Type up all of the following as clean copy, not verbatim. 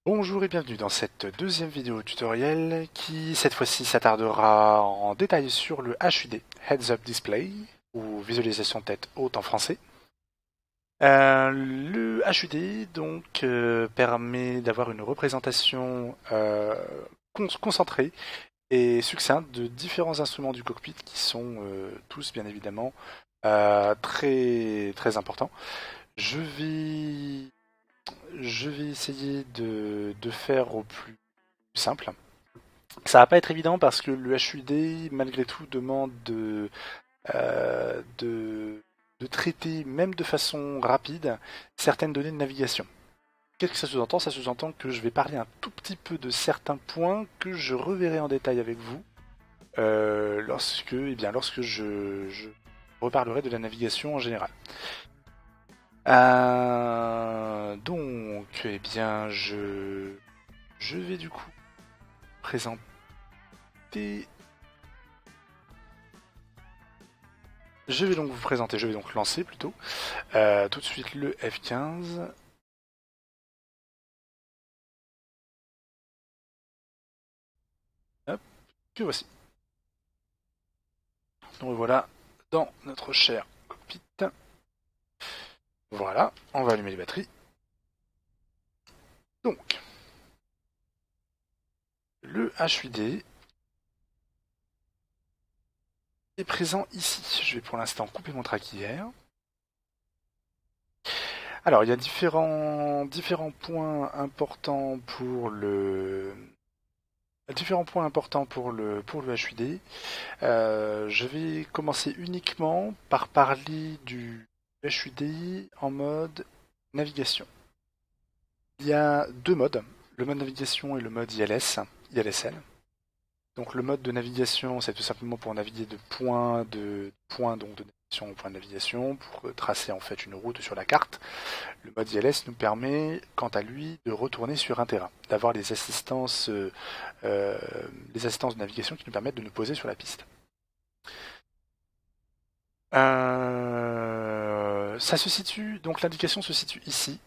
Bonjour et bienvenue dans cette deuxième vidéo tutoriel qui cette fois-ci s'attardera en détail sur le HUD, Heads Up Display, ou visualisation tête haute en français. Le HUD donc permet d'avoir une représentation concentrée et succincte de différents instruments du cockpit qui sont tous bien évidemment très très importants. Je vais essayer de faire au plus simple. Ça va pas être évident parce que le HUD, malgré tout, demande de traiter, même de façon rapide, certaines données de navigation. Qu'est-ce que ça sous-entend? Ça sous-entend que je vais parler un tout petit peu de certains points que je reverrai en détail avec vous lorsque je reparlerai de la navigation en général. Donc, eh bien, je vais du coup présenter. Je vais donc vous présenter, je vais donc lancer plutôt tout de suite le F15. Hop, que voici. Donc voilà, dans notre cher cockpit. Voilà, on va allumer les batteries. Donc, le HUD est présent ici. Je vais pour l'instant couper mon traquillaire. Alors, il y a différents points importants pour le HUD. Je vais commencer uniquement par parler du HUD en mode navigation. Il y a deux modes, le mode navigation et le mode ILSL. Donc le mode de navigation, c'est tout simplement pour naviguer de points donc de navigation au point de navigation, pour tracer en fait une route sur la carte. Le mode ILS nous permet, quant à lui, de retourner sur un terrain, d'avoir les assistances de navigation qui nous permettent de nous poser sur la piste. Ça se situe, donc l'indication se situe ici.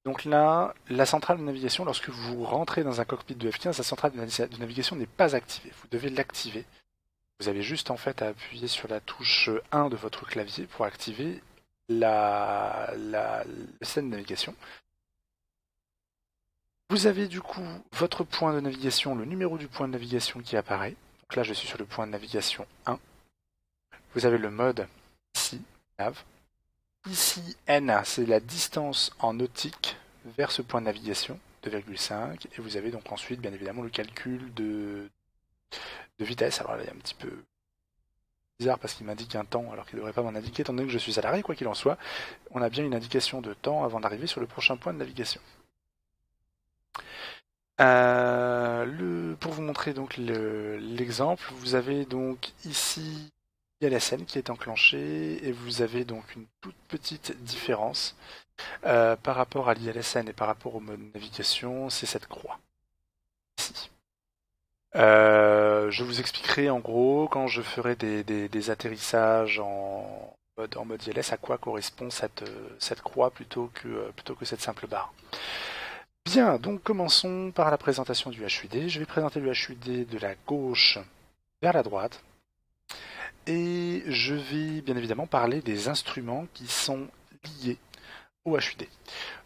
Donc là, la centrale de navigation, lorsque vous rentrez dans un cockpit de F15, la centrale de navigation n'est pas activée. Vous devez l'activer. Vous avez juste en fait à appuyer sur la touche 1 de votre clavier pour activer le système de navigation. Vous avez du coup votre point de navigation, le numéro du point de navigation qui apparaît. Donc là, je suis sur le point de navigation 1. Vous avez le mode ici, nav. Ici, N, c'est la distance en nautique vers ce point de navigation, 2,5. Et vous avez donc ensuite, bien évidemment, le calcul de vitesse. Alors là, il y a un petit peu bizarre parce qu'il m'indique un temps alors qu'il ne devrait pas m'en indiquer, étant donné que je suis à l'arrêt, quoi qu'il en soit. On a bien une indication de temps avant d'arriver sur le prochain point de navigation. Pour vous montrer donc l'exemple, vous avez donc ici ILSN qui est enclenché et vous avez donc une toute petite différence par rapport à l'ILSN et par rapport au mode navigation, c'est cette croix ici. Je vous expliquerai en gros quand je ferai des atterrissages en mode ILS à quoi correspond cette croix plutôt que cette simple barre. Bien, donc commençons par la présentation du HUD. Je vais présenter le HUD de la gauche vers la droite. Et je vais bien évidemment parler des instruments qui sont liés au HUD.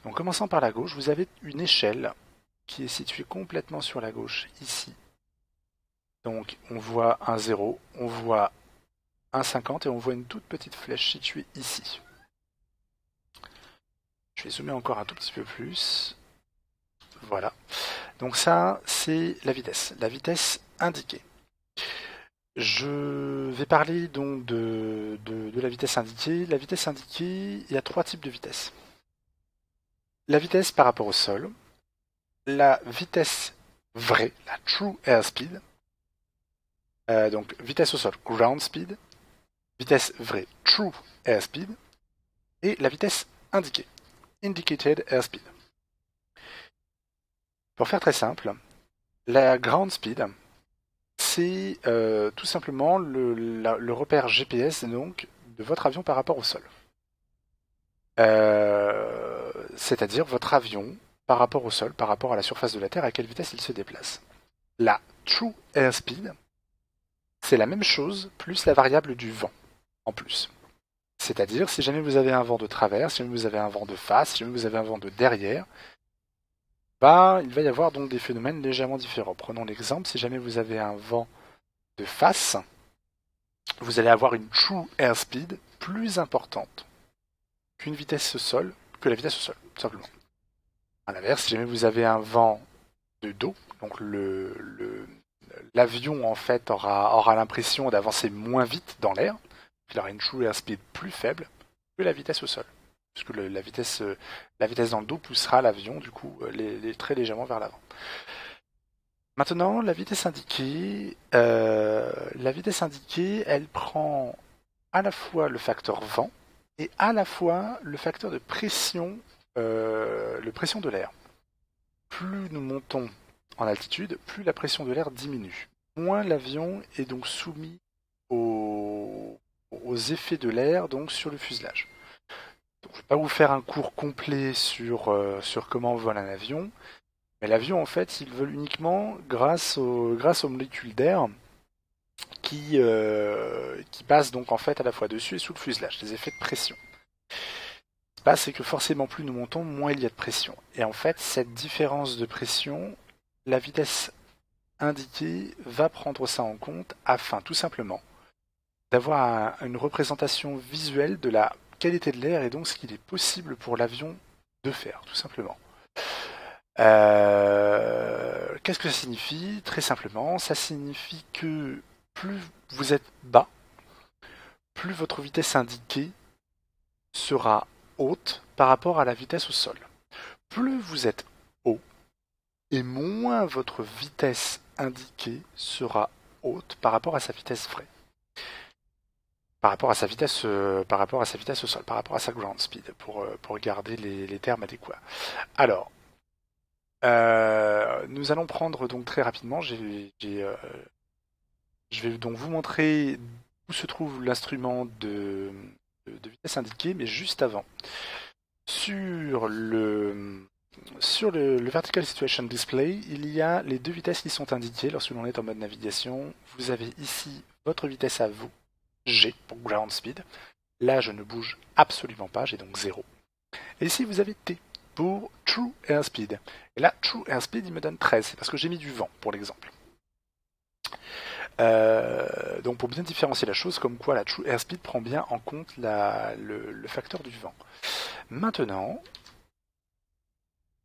Donc commençant par la gauche, vous avez une échelle qui est située complètement sur la gauche ici. Donc on voit un 0, on voit un 50 et on voit une toute petite flèche située ici. Je vais zoomer encore un tout petit peu plus. Voilà. Donc ça, c'est la vitesse indiquée. Je vais parler donc de la vitesse indiquée. La vitesse indiquée, il y a trois types de vitesse. La vitesse par rapport au sol, la vitesse vraie, la true airspeed, donc vitesse au sol, ground speed, vitesse vraie, true airspeed, et la vitesse indiquée, indicated airspeed. Pour faire très simple, la ground speed, c'est tout simplement le repère GPS donc, de votre avion par rapport au sol. C'est-à-dire votre avion par rapport au sol, par rapport à la surface de la Terre, à quelle vitesse il se déplace. La true airspeed, c'est la même chose, plus la variable du vent, en plus. C'est-à-dire, si jamais vous avez un vent de travers, si jamais vous avez un vent de face, si jamais vous avez un vent de derrière, il va y avoir donc des phénomènes légèrement différents. Prenons l'exemple, si jamais vous avez un vent de face, vous allez avoir une true airspeed plus importante qu'une vitesse au sol, que la vitesse au sol, tout simplement. À l'inverse, si jamais vous avez un vent de dos, donc l'avion en fait aura l'impression d'avancer moins vite dans l'air, il aura une true airspeed plus faible que la vitesse au sol. Puisque la vitesse dans le dos poussera l'avion du coup très légèrement vers l'avant. Maintenant, la vitesse indiquée, elle prend à la fois le facteur vent et à la fois le facteur de pression, pression de l'air. Plus nous montons en altitude, plus la pression de l'air diminue. Moins l'avion est donc soumis aux effets de l'air donc sur le fuselage. Donc, je ne vais pas vous faire un cours complet sur comment vole un avion, mais l'avion en fait il vole uniquement grâce aux molécules d'air qui passent donc en fait à la fois dessus et sous le fuselage, les effets de pression. Ce qui se passe, c'est que forcément plus nous montons, moins il y a de pression. Et en fait, cette différence de pression, la vitesse indiquée va prendre ça en compte afin tout simplement d'avoir une représentation visuelle de la qualité de l'air et donc ce qu'il est possible pour l'avion de faire, tout simplement. Qu'est-ce que ça signifie? Très simplement, ça signifie que plus vous êtes bas, plus votre vitesse indiquée sera haute par rapport à la vitesse au sol. Plus vous êtes haut, et moins votre vitesse indiquée sera haute par rapport à sa vitesse vraie. Par rapport à sa vitesse au sol, par rapport à sa ground speed, pour garder les termes adéquats. Alors, nous allons prendre donc très rapidement, je vais donc vous montrer où se trouve l'instrument de vitesse indiquée, mais juste avant. Sur le Vertical Situation Display, il y a les deux vitesses qui sont indiquées lorsque l'on est en mode navigation. Vous avez ici votre vitesse à vous, G pour ground speed. Là, je ne bouge absolument pas, j'ai donc 0. Et ici, vous avez T pour True Airspeed. Et là, True Airspeed, il me donne 13, c'est parce que j'ai mis du vent, pour l'exemple. Donc pour bien différencier la chose, comme quoi la True Airspeed prend bien en compte le facteur du vent. Maintenant,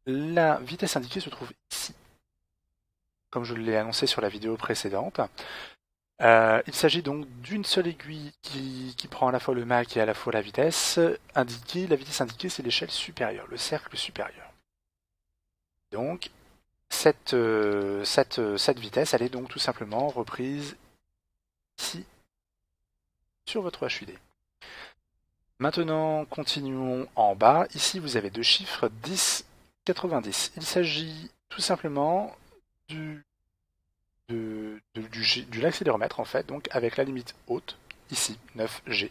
la vitesse indiquée se trouve ici, comme je l'ai annoncé sur la vidéo précédente. Il s'agit donc d'une seule aiguille qui prend à la fois le Mach et à la fois la vitesse indiquée. La vitesse indiquée, c'est l'échelle supérieure, le cercle supérieur. Donc, cette vitesse, elle est donc tout simplement reprise ici sur votre HUD. Maintenant, continuons en bas. Ici, vous avez deux chiffres, 10, 90. Il s'agit tout simplement du l'accéléromètre, en fait, donc avec la limite haute, ici, 9G.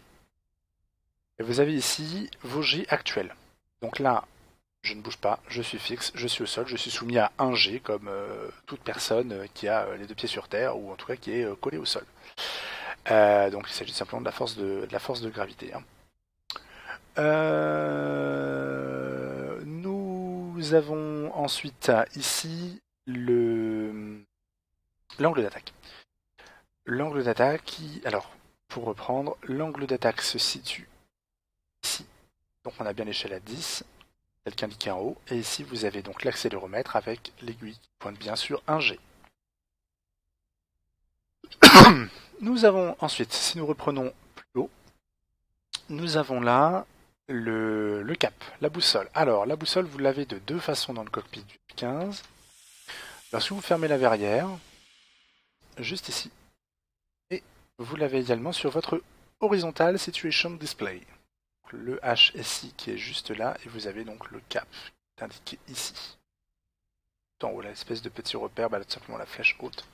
Et vous avez ici vos G actuels. Donc là, je ne bouge pas, je suis fixe, je suis au sol, je suis soumis à 1G, comme toute personne qui a les deux pieds sur terre, ou en tout cas qui est collée au sol. Donc il s'agit simplement de la force de gravité. Hein. Nous avons ensuite ici l'angle d'attaque. L'angle d'attaque, alors pour reprendre, l'angle d'attaque se situe ici. Donc on a bien l'échelle à 10, tel qu'indiqué en haut. Et ici vous avez donc l'accéléromètre avec l'aiguille qui pointe bien sûr 1G. Nous avons ensuite, si nous reprenons plus haut, nous avons là le cap, la boussole. Alors, la boussole, vous l'avez de deux façons dans le cockpit du F-15. Lorsque vous fermez la verrière, juste ici, et vous l'avez également sur votre Horizontal Situation Display. Le HSI qui est juste là, et vous avez donc le cap qui est indiqué ici. Tout en haut, l'espèce de petit repère, tout simplement la flèche haute.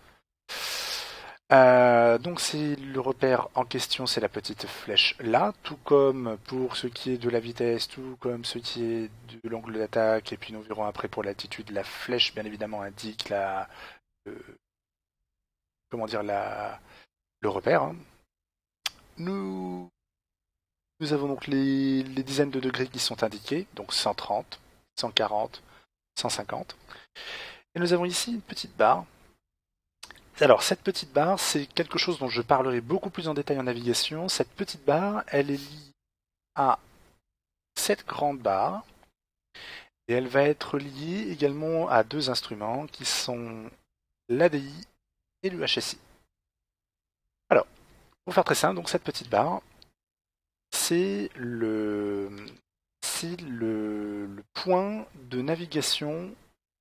Donc c'est le repère en question, c'est la petite flèche là, tout comme pour ce qui est de la vitesse, tout comme ce qui est de l'angle d'attaque, et puis nous verrons après pour l'altitude, la flèche bien évidemment indique euh, comment dire le repère, hein. Nous, nous avons donc les dizaines de degrés qui sont indiqués, donc 130, 140, 150. Et nous avons ici une petite barre. Alors, cette petite barre, c'est quelque chose dont je parlerai beaucoup plus en détail en navigation. Cette petite barre, elle est liée à cette grande barre, et elle va être liée également à deux instruments qui sont l'ADI et le HSI. Alors, pour faire très simple, donc cette petite barre, c'est le point de navigation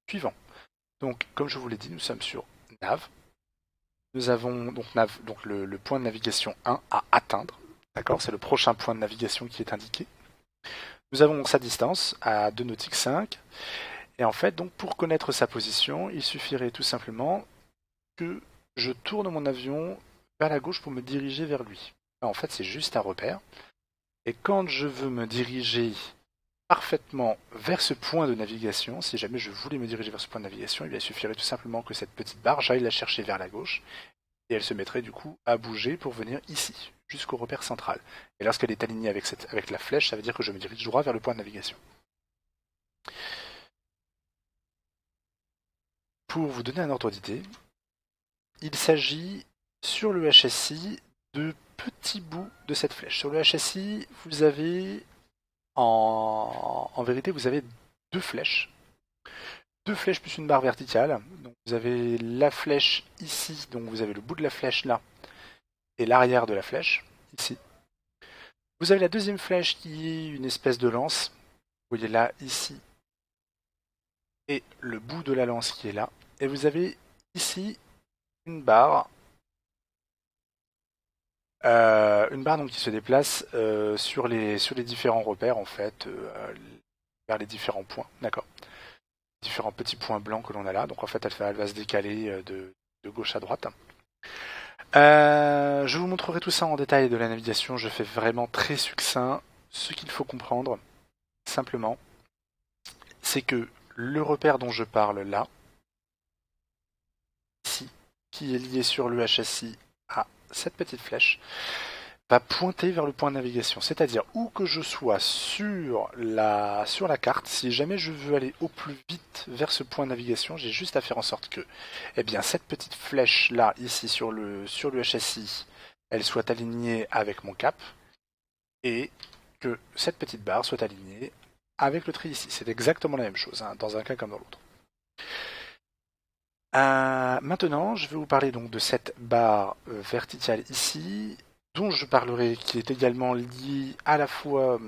suivant. Donc, comme je vous l'ai dit, nous sommes sur Nav. Nous avons donc le point de navigation 1 à atteindre. D'accord, c'est le prochain point de navigation qui est indiqué. Nous avons sa distance à 2 nautiques 5. Et en fait, donc pour connaître sa position, il suffirait tout simplement que je tourne mon avion vers la gauche pour me diriger vers lui. En fait, c'est juste un repère. Et quand je veux me diriger parfaitement vers ce point de navigation, si jamais je voulais me diriger vers ce point de navigation, il suffirait tout simplement que cette petite barre, j'aille la chercher vers la gauche, et elle se mettrait du coup à bouger pour venir ici, jusqu'au repère central. Et lorsqu'elle est alignée avec la flèche, ça veut dire que je me dirige droit vers le point de navigation. Pour vous donner un ordre d'idée, il s'agit sur le HSI de petits bouts de cette flèche. Sur le HSI, vous avez en vérité, vous avez deux flèches. Deux flèches plus une barre verticale. Donc vous avez la flèche ici, donc vous avez le bout de la flèche là, et l'arrière de la flèche, ici. Vous avez la deuxième flèche qui est une espèce de lance. Vous voyez là, ici, et le bout de la lance qui est là. Et vous avez ici une barre donc, qui se déplace sur les différents repères en fait, vers les différents points, d'accord. Différents petits points blancs que l'on a là, donc en fait elle va se décaler de gauche à droite. Je vous montrerai tout ça en détail de la navigation, je fais vraiment très succinct. Ce qu'il faut comprendre, simplement, c'est que le repère dont je parle là, ici, qui est lié sur le HSI à cette petite flèche, va pointer vers le point de navigation. C'est-à-dire où que je sois sur la carte, si jamais je veux aller au plus vite vers ce point de navigation, j'ai juste à faire en sorte que eh bien, cette petite flèche là, ici sur le HSI, elle soit alignée avec mon cap, et que cette petite barre soit alignée avec le trait ici. C'est exactement la même chose, hein, dans un cas comme dans l'autre. Maintenant, je vais vous parler donc de cette barre verticale ici, dont je parlerai, qui est également liée à la fois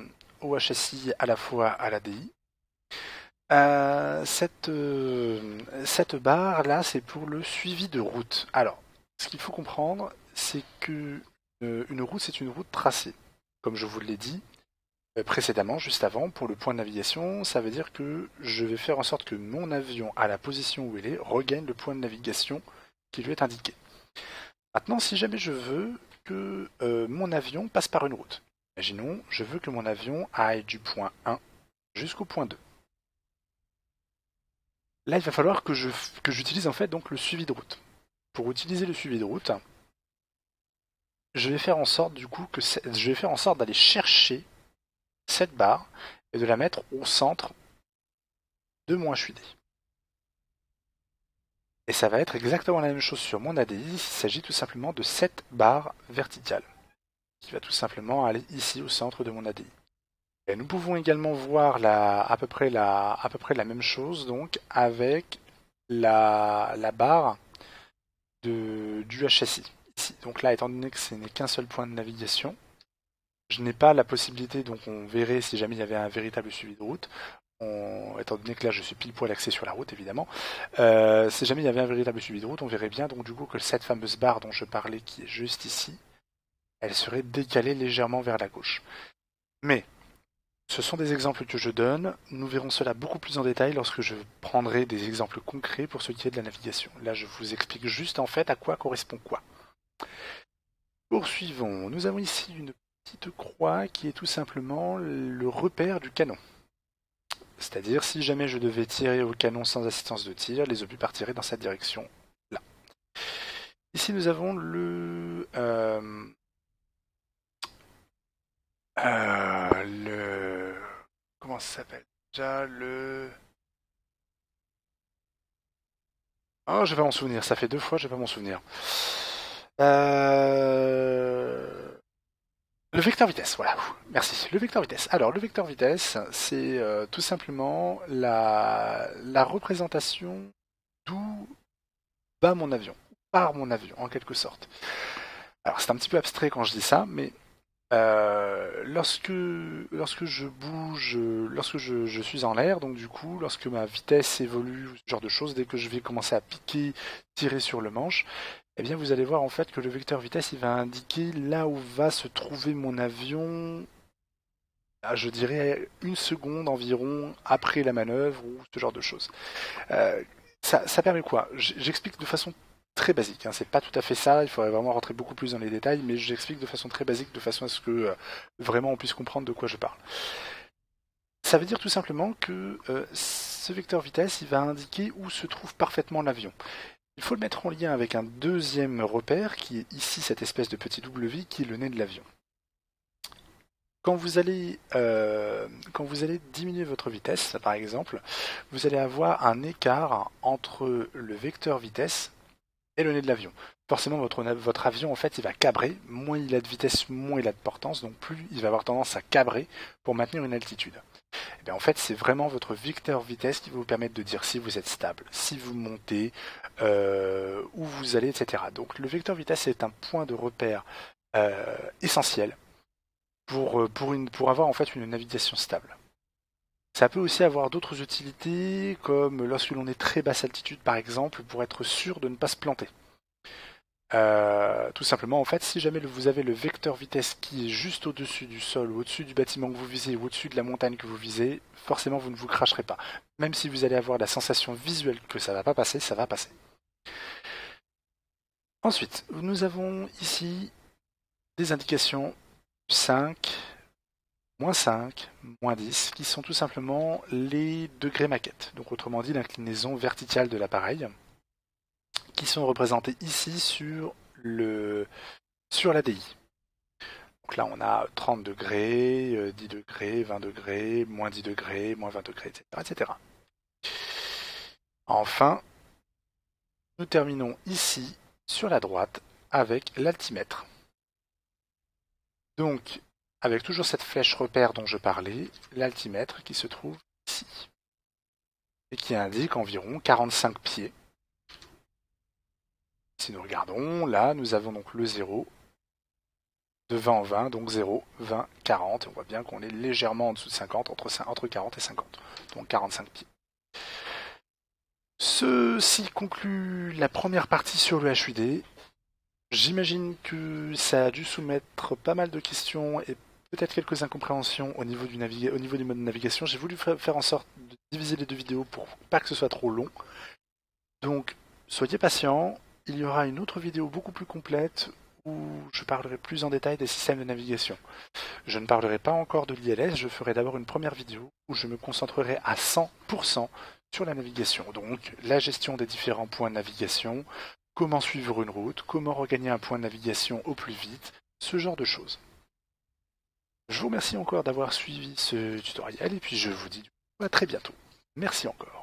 au HSI, à la fois à l'ADI. Cette barre là, c'est pour le suivi de route. Alors, ce qu'il faut comprendre, c'est que une route, c'est une route tracée. Comme je vous l'ai dit précédemment, juste avant, pour le point de navigation, ça veut dire que je vais faire en sorte que mon avion, à la position où il est, regagne le point de navigation qui lui est indiqué. Maintenant, si jamais je veux que mon avion passe par une route, imaginons, je veux que mon avion aille du point 1 jusqu'au point 2. Là, il va falloir que j'utilise en fait donc le suivi de route. Pour utiliser le suivi de route, je vais faire en sorte du coup d'aller chercher cette barre et de la mettre au centre de mon HUD. Et ça va être exactement la même chose sur mon ADI, il s'agit tout simplement de cette barre verticale, qui va tout simplement aller ici au centre de mon ADI. Et nous pouvons également voir à peu près la même chose donc avec la barre du HSI. Ici. Donc là, étant donné que ce n'est qu'un seul point de navigation, je n'ai pas la possibilité, donc on verrait si jamais il y avait un véritable suivi de route, étant donné que là je suis pile poil axé sur la route évidemment, si jamais il y avait un véritable suivi de route, on verrait bien donc du coup que cette fameuse barre dont je parlais qui est juste ici, elle serait décalée légèrement vers la gauche. Mais ce sont des exemples que je donne, nous verrons cela beaucoup plus en détail lorsque je prendrai des exemples concrets pour ce qui est de la navigation. Là je vous explique juste en fait à quoi correspond quoi. Poursuivons. Nous avons ici une petite croix qui est tout simplement le repère du canon. C'est-à-dire, si jamais je devais tirer au canon sans assistance de tir, les obus partiraient dans cette direction-là. Ici, nous avons comment ça s'appelle déjà Oh, je vais m'en souvenir. Ça fait 2 fois, je vais pas m'en souvenir. Le vecteur vitesse, voilà. Merci. Le vecteur vitesse. Alors, le vecteur vitesse, c'est tout simplement la représentation d'où va mon avion, part mon avion, en quelque sorte. Alors, c'est un petit peu abstrait quand je dis ça, mais lorsque je bouge, lorsque je suis en l'air, donc du coup, lorsque ma vitesse évolue, ce genre de choses, dès que je vais commencer à piquer, tirer sur le manche, eh bien vous allez voir en fait que le vecteur vitesse il va indiquer là où va se trouver mon avion, je dirais 1 seconde environ après la manœuvre ou ce genre de choses. Ça permet quoi? J'explique de façon très basique, hein. C'est pas tout à fait ça, il faudrait vraiment rentrer beaucoup plus dans les détails, mais j'explique de façon très basique, de façon à ce que vraiment on puisse comprendre de quoi je parle. Ça veut dire tout simplement que ce vecteur vitesse il va indiquer où se trouve parfaitement l'avion. Il faut le mettre en lien avec un deuxième repère qui est ici cette espèce de petit W qui est le nez de l'avion. Quand vous allez diminuer votre vitesse, par exemple, vous allez avoir un écart entre le vecteur vitesse et le nez de l'avion. Forcément, votre avion, en fait, il va cabrer. Moins il a de vitesse, moins il a de portance, donc plus il va avoir tendance à cabrer pour maintenir une altitude. Et bien, en fait, c'est vraiment votre vecteur vitesse qui va vous permettre de dire si vous êtes stable, si vous montez, où vous allez, etc. Donc, le vecteur vitesse est un point de repère essentiel pour avoir en fait une navigation stable. Ça peut aussi avoir d'autres utilités, comme lorsque l'on est très basse altitude par exemple, pour être sûr de ne pas se planter. Tout simplement, en fait, si jamais vous avez le vecteur vitesse qui est juste au-dessus du sol, ou au-dessus du bâtiment que vous visez, ou au-dessus de la montagne que vous visez, forcément vous ne vous cracherez pas. Même si vous allez avoir la sensation visuelle que ça va pas passer, ça va passer. Ensuite, nous avons ici des indications 5, -5, -10, qui sont tout simplement les degrés maquettes. Donc autrement dit, l'inclinaison verticale de l'appareil, qui sont représentés ici sur l'ADI. Donc là, on a 30 degrés, 10 degrés, 20 degrés, moins 10 degrés, moins 20 degrés, etc., etc. Enfin, nous terminons ici, sur la droite, avec l'altimètre. Donc, avec toujours cette flèche repère dont je parlais, l'altimètre qui se trouve ici, et qui indique environ 45 pieds. Si nous regardons, là, nous avons donc le 0, de 20 en 20, donc 0, 20, 40. On voit bien qu'on est légèrement en dessous de 50, entre 40 et 50, donc 45 pieds. Ceci conclut la première partie sur le HUD. J'imagine que ça a dû soumettre pas mal de questions et peut-être quelques incompréhensions au niveau du mode de navigation. J'ai voulu faire en sorte de diviser les 2 vidéos pour pas que ce soit trop long. Donc, soyez patients. Il y aura une autre vidéo beaucoup plus complète où je parlerai plus en détail des systèmes de navigation. Je ne parlerai pas encore de l'ILS, je ferai d'abord une première vidéo où je me concentrerai à 100% sur la navigation. Donc, la gestion des différents points de navigation, comment suivre une route, comment regagner un point de navigation au plus vite, ce genre de choses. Je vous remercie encore d'avoir suivi ce tutoriel et puis je vous dis à très bientôt. Merci encore.